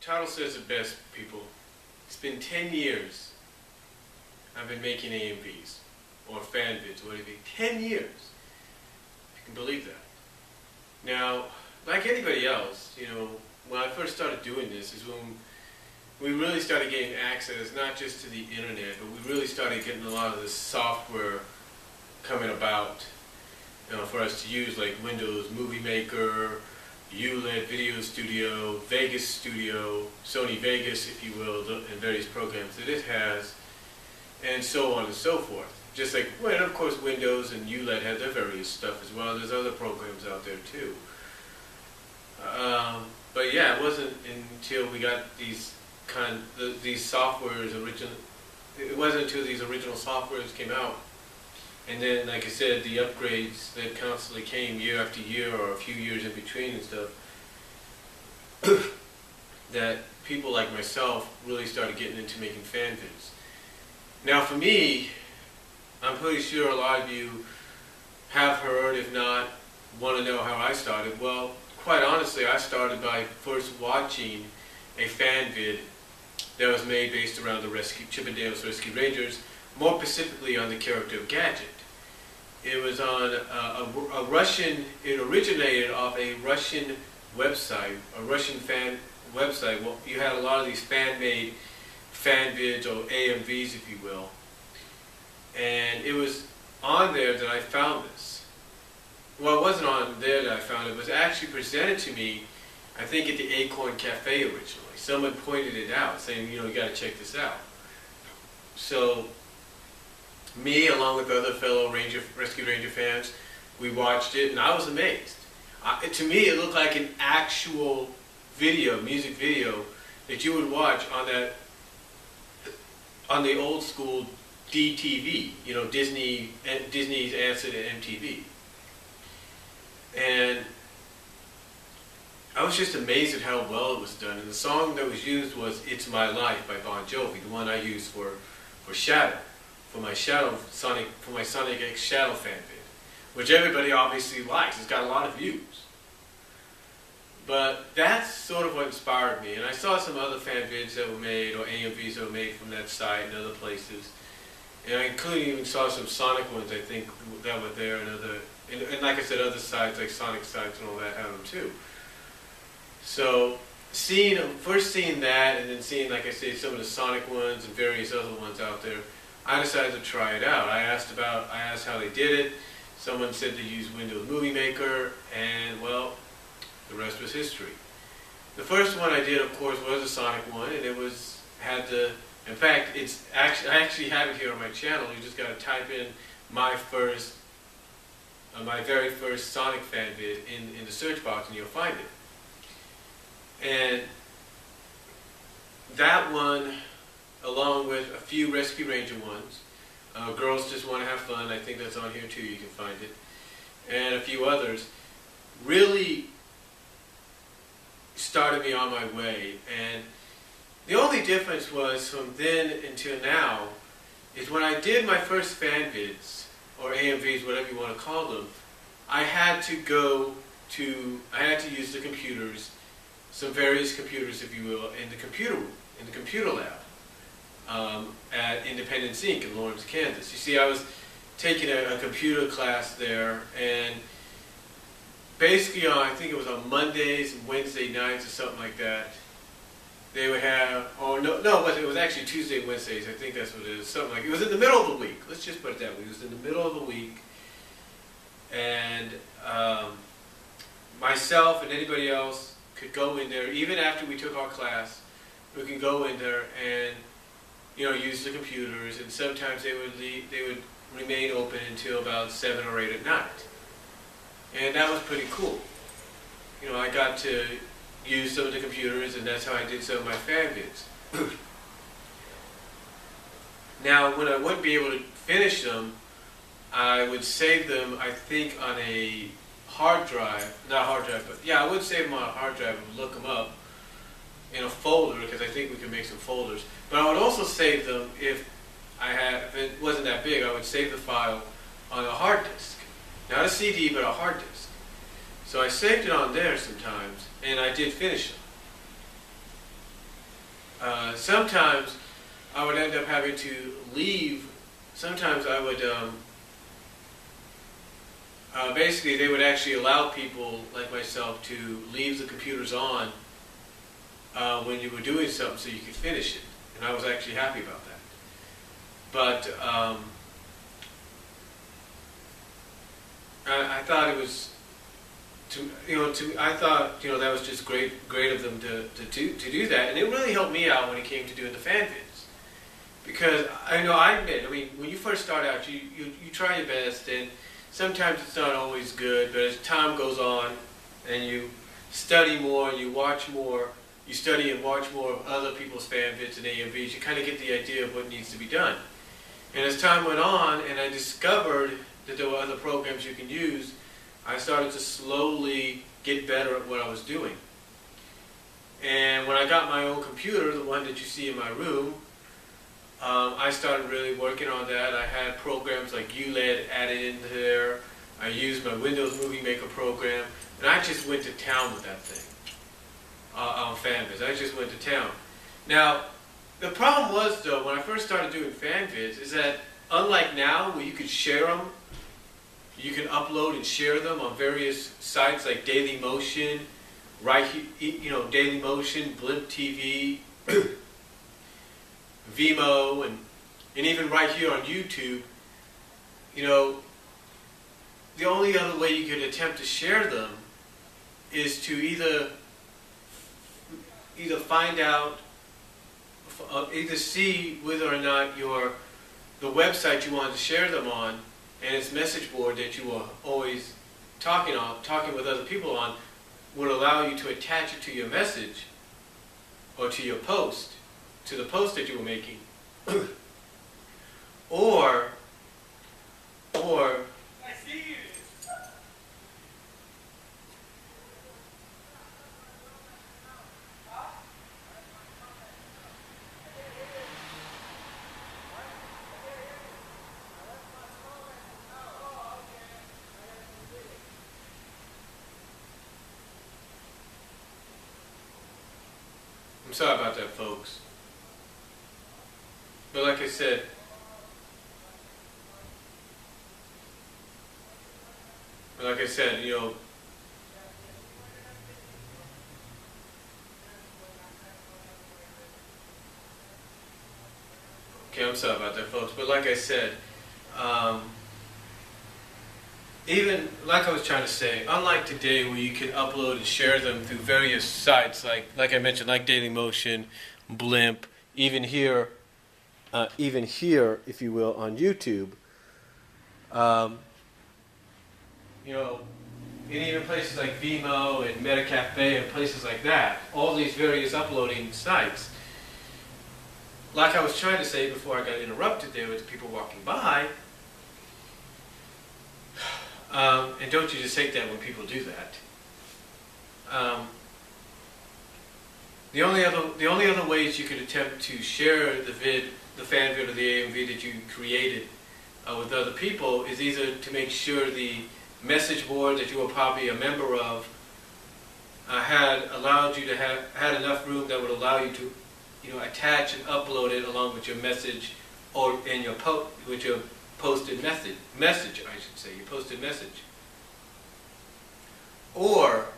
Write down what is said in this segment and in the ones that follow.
Title says it best, people. It's been 10 years I've been making AMVs, or Fanvids, whatever. 10 years. If you can believe that. Now, like anybody else, when I first started doing this is when we really started getting access, not just to the internet, but we really started getting a lot of this software coming about, for us to use, like Windows Movie Maker, ULED Video Studio, Vegas Studio, Sony Vegas, if you will, and various programs that it has, and so on and so forth. Just like, well, of course, Windows and ULED have their various stuff as well. There's other programs out there too. But yeah, it wasn't until we got these softwares it wasn't until these original softwares came out, and then, like I said, the upgrades that constantly came year after year, or a few years in between and stuff, that people like myself really started getting into making fan vids. Now, for me, I'm pretty sure a lot of you have heard, if not, want to know how I started. Well, quite honestly, I started by first watching a fan vid that was made based around the Chip 'n Dale's Rescue Rangers, more specifically on the character of Gadget. It was on a Russian, it originated off a Russian website, a Russian fan website. Well, you had a lot of these fan-made fan vids, or AMVs, if you will. And it was on there that I found this. Well, it wasn't on there that I found it. It was actually presented to me, I think, at the Acorn Cafe originally. Someone pointed it out, saying, you got to check this out. So, me, along with other fellow Rescue Ranger fans, we watched it, and I was amazed. To me, it looked like an actual video, music video, that you would watch on the old school DTV, Disney's answer to MTV. And I was just amazed at how well it was done. And the song that was used was "It's My Life" by Bon Jovi, the one I used for Shadow, for my Sonic X Shadow fan vid, which everybody obviously likes. It's got a lot of views. But that's sort of what inspired me. And I saw some other fan vids that were made, or AMVs that were made from that site and other places. And I even saw some Sonic ones, I think, that were there, and like I said, other sites, like Sonic sites and all that, had them too. So, first seeing that, and then seeing, like I said, some of the Sonic ones and various other ones out there, I decided to try it out. I asked how they did it. Someone said they used Windows Movie Maker, and well, the rest was history. The first one I did, of course, was a Sonic one, and in fact, I actually have it here on my channel. You just got to type in my very first Sonic fan vid in the search box, and you'll find it. And that one, along with a few Rescue Ranger ones, Girls Just Want to Have Fun, I think that's on here too, you can find it, and a few others, really started me on my way. And the only difference was, from then until now, is when I did my first fan vids, or AMVs, whatever you want to call them, I had to use the computers, some various computers, if you will, in the computer lab at Independence Inc. in Lawrence, Kansas. You see, I was taking a computer class there, and basically I think it was on Mondays and Wednesday nights or something like that, they would have, it was actually Tuesday and Wednesdays, I think that's what it is, something like, it was in the middle of the week, let's just put it that way, it was in the middle of the week, and myself and anybody else could go in there, even after we took our class, we could go in there and, use the computers, and sometimes they would remain open until about 7 or 8 at night. And that was pretty cool. I got to use some of the computers, and that's how I did some of my fan vids. Now, when I wouldn't be able to finish them, I would save them, I think, on a hard drive. Not hard drive, but yeah, I would save them on a hard drive and look them up in a folder, because I think we can make some folders. But I would also save them if it wasn't that big, I would save the file on a hard disk. Not a CD, but a hard disk. So I saved it on there sometimes, and I did finish them. sometimes I would end up having to leave. Sometimes I would, basically they would actually allow people like myself to leave the computers on when you were doing something so you could finish it. And I was actually happy about that. But I thought it was, I thought, that was just great of them to do that. And it really helped me out when it came to doing the Fanvids. Because I admit, when you first start out, you try your best, and sometimes it's not always good, but as time goes on and you study more and you watch more, you study and watch more of other people's Fanvids and AMVs, you kind of get the idea of what needs to be done. And as time went on and I discovered that there were other programs you can use, I started to slowly get better at what I was doing. And when I got my own computer, the one that you see in my room, I started really working on that. I had programs like ULED added into there. I used my Windows Movie Maker program, and I just went to town with that thing on Fanvids. I just went to town. Now, the problem was, though, when I first started doing Fanvids, is that unlike now, where you could share them, you can upload and share them on various sites like Dailymotion, Dailymotion, Blimp TV, Vimeo, and even right here on YouTube. The only other way you could attempt to share them is to either find out, either see whether or not the website you wanted to share them on and its message board that you were always talking with other people on would allow you to attach it to your message or to your post, to the post that you were making. or I see you. I'm sorry about that, folks. But like I said, okay, I'm sorry about that, folks. But like I said, even like I was trying to say, unlike today where you can upload and share them through various sites, like I mentioned, like Dailymotion, Blimp, even here, if you will, on YouTube, and even places like Vimeo and MetaCafe and places like that, all these various uploading sites. Like I was trying to say before I got interrupted there with people walking by, and don't you just hate that when people do that? The only other ways you could attempt to share the Fanvid or the AMV that you created with other people is either to make sure the message board that you were probably a member of had allowed you to had enough room that would allow you to attach and upload it along with your message or in your with your posted message, your posted message. Or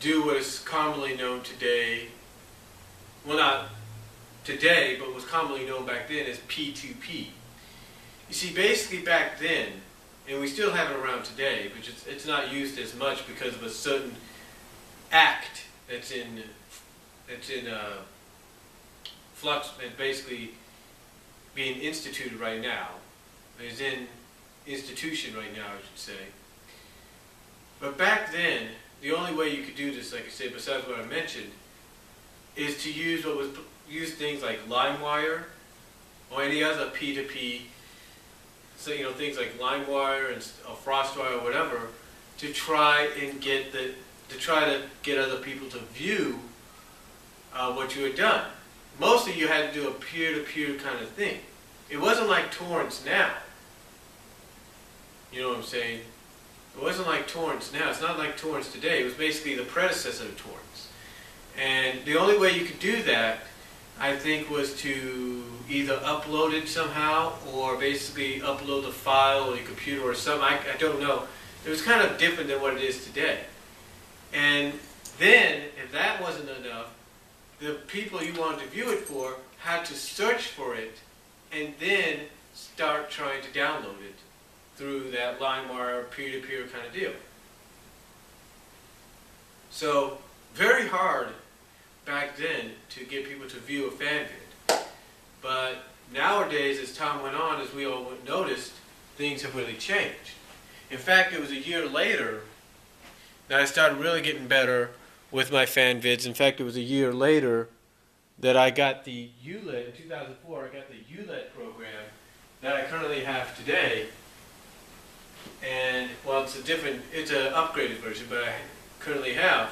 do what is commonly known today, well, not today, but was commonly known back then as P2P. You see, basically back then, and we still have it around today, but it's not used as much because of a certain act that's in flux and basically being instituted right now. It's in institution right now, I should say. But back then, the only way you could do this, like I said, besides what I mentioned, is to use things like LimeWire or any other P2P. So things like LimeWire or FrostWire or whatever, to try to get other people to view what you had done. Mostly you had to do a peer-to-peer kind of thing. It wasn't like torrents now. You know what I'm saying? It wasn't like torrents now. It's not like torrents today. It was basically the predecessor of torrents. And the only way you could do that, I think, was to either upload it somehow or basically upload the file on your computer or something. I don't know. It was kind of different than what it is today. And then, if that wasn't enough, the people you wanted to view it for had to search for it and then start trying to download it through that LimeWire peer-to-peer kind of deal. So, very hard back then to get people to view a FanVid. But nowadays, as time went on, as we all noticed, things have really changed. In fact, it was a year later that I started really getting better with my FanVids. In fact, it was a year later that I got the ULED, in 2004, I got the ULED program that I currently have today. And, well, it's an upgraded version, but I currently have.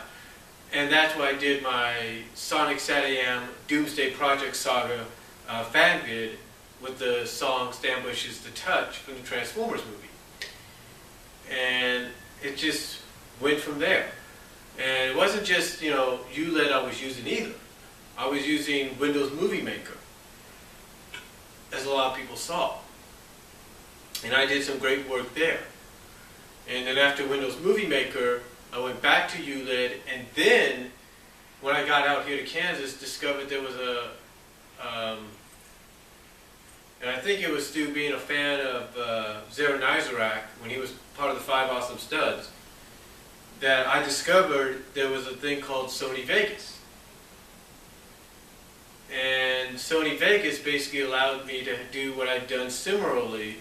And that's why I did my Sonic SatAM Doomsday Project Saga FanVid with the song Stan Bush's The Touch from the Transformers movie. And it just went from there. And it wasn't just, ULED I was using either. I was using Windows Movie Maker, as a lot of people saw. And I did some great work there. And then after Windows Movie Maker, I went back to ULED, and then when I got out here to Kansas, discovered there was and I think it was Stu being a fan of Zero Nizarak when he was part of the Five Awesome Studs, that I discovered there was a thing called Sony Vegas. And Sony Vegas basically allowed me to do what I'd done similar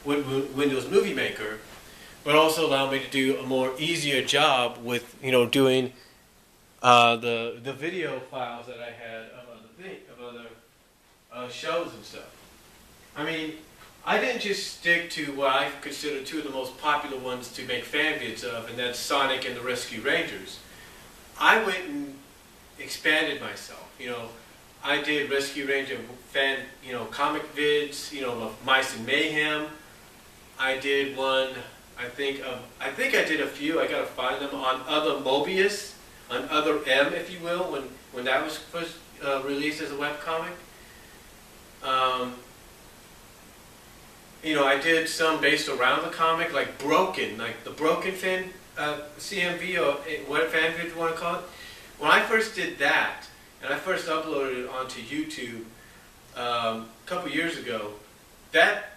with Windows Movie Maker, but also allowed me to do a more easier job with doing the video files that I had of other shows and stuff. I mean, I didn't just stick to what I consider two of the most popular ones to make FanVids of, and that's Sonic and the Rescue Rangers. I went and expanded myself. I did Rescue Ranger comic vids, of Mice and Mayhem. I did one, I think I did a few, I gotta find them, on Other Mobius, on Other M, if you will, when that was first released as a webcomic. I did some based around the comic, like Broken, like the Broken CMV, or what FanVid you want to call it. When I first did that, and I first uploaded it onto YouTube a couple years ago, that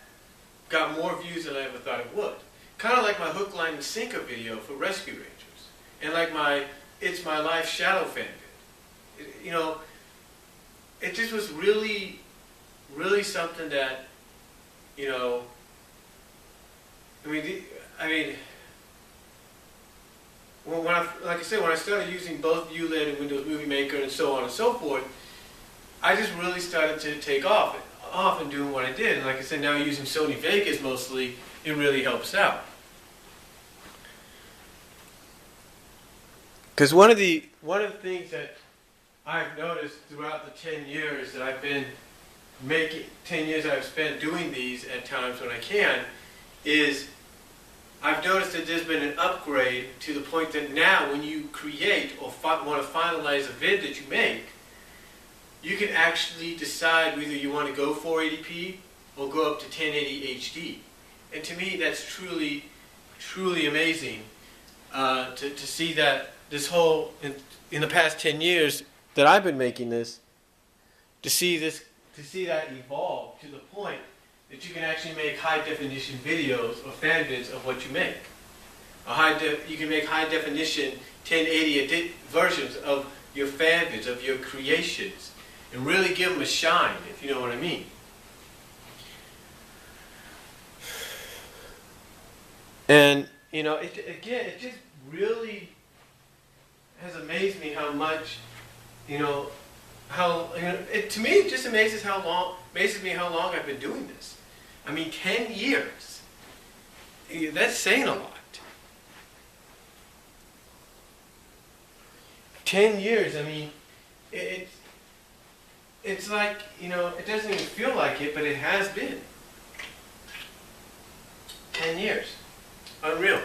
got more views than I ever thought it would. Kind of like my Hook, Line, and Sinker video for Rescue Rangers, and like my It's My Life Shadow FanVid. It just was really, really something that, when I started using both ULED and Windows Movie Maker and so on and so forth, I just really started to take off and doing what I did. And like I said, now using Sony Vegas mostly, it really helps out. Because one of the things that I've noticed throughout the 10 years that I've been making, 10 years I've spent doing these at times when I can, is I've noticed that there's been an upgrade to the point that now when you create or want to finalize a vid that you make, you can actually decide whether you want to go 480p or go up to 1080 HD. And to me, that's truly, truly amazing to see that this whole, in the past 10 years that I've been making this, to see that evolve to the point that you can actually make high-definition videos or FanVids of what you make. You can make high-definition 1080 versions of your FanVids, of your creations, and really give them a shine, if you know what I mean. And, it just really has amazed me how much, to me it just amazes me how long I've been doing this. I mean, 10 years. That's saying a lot. 10 years, I mean, it's like, it doesn't even feel like it, but it has been. 10 years. Unreal.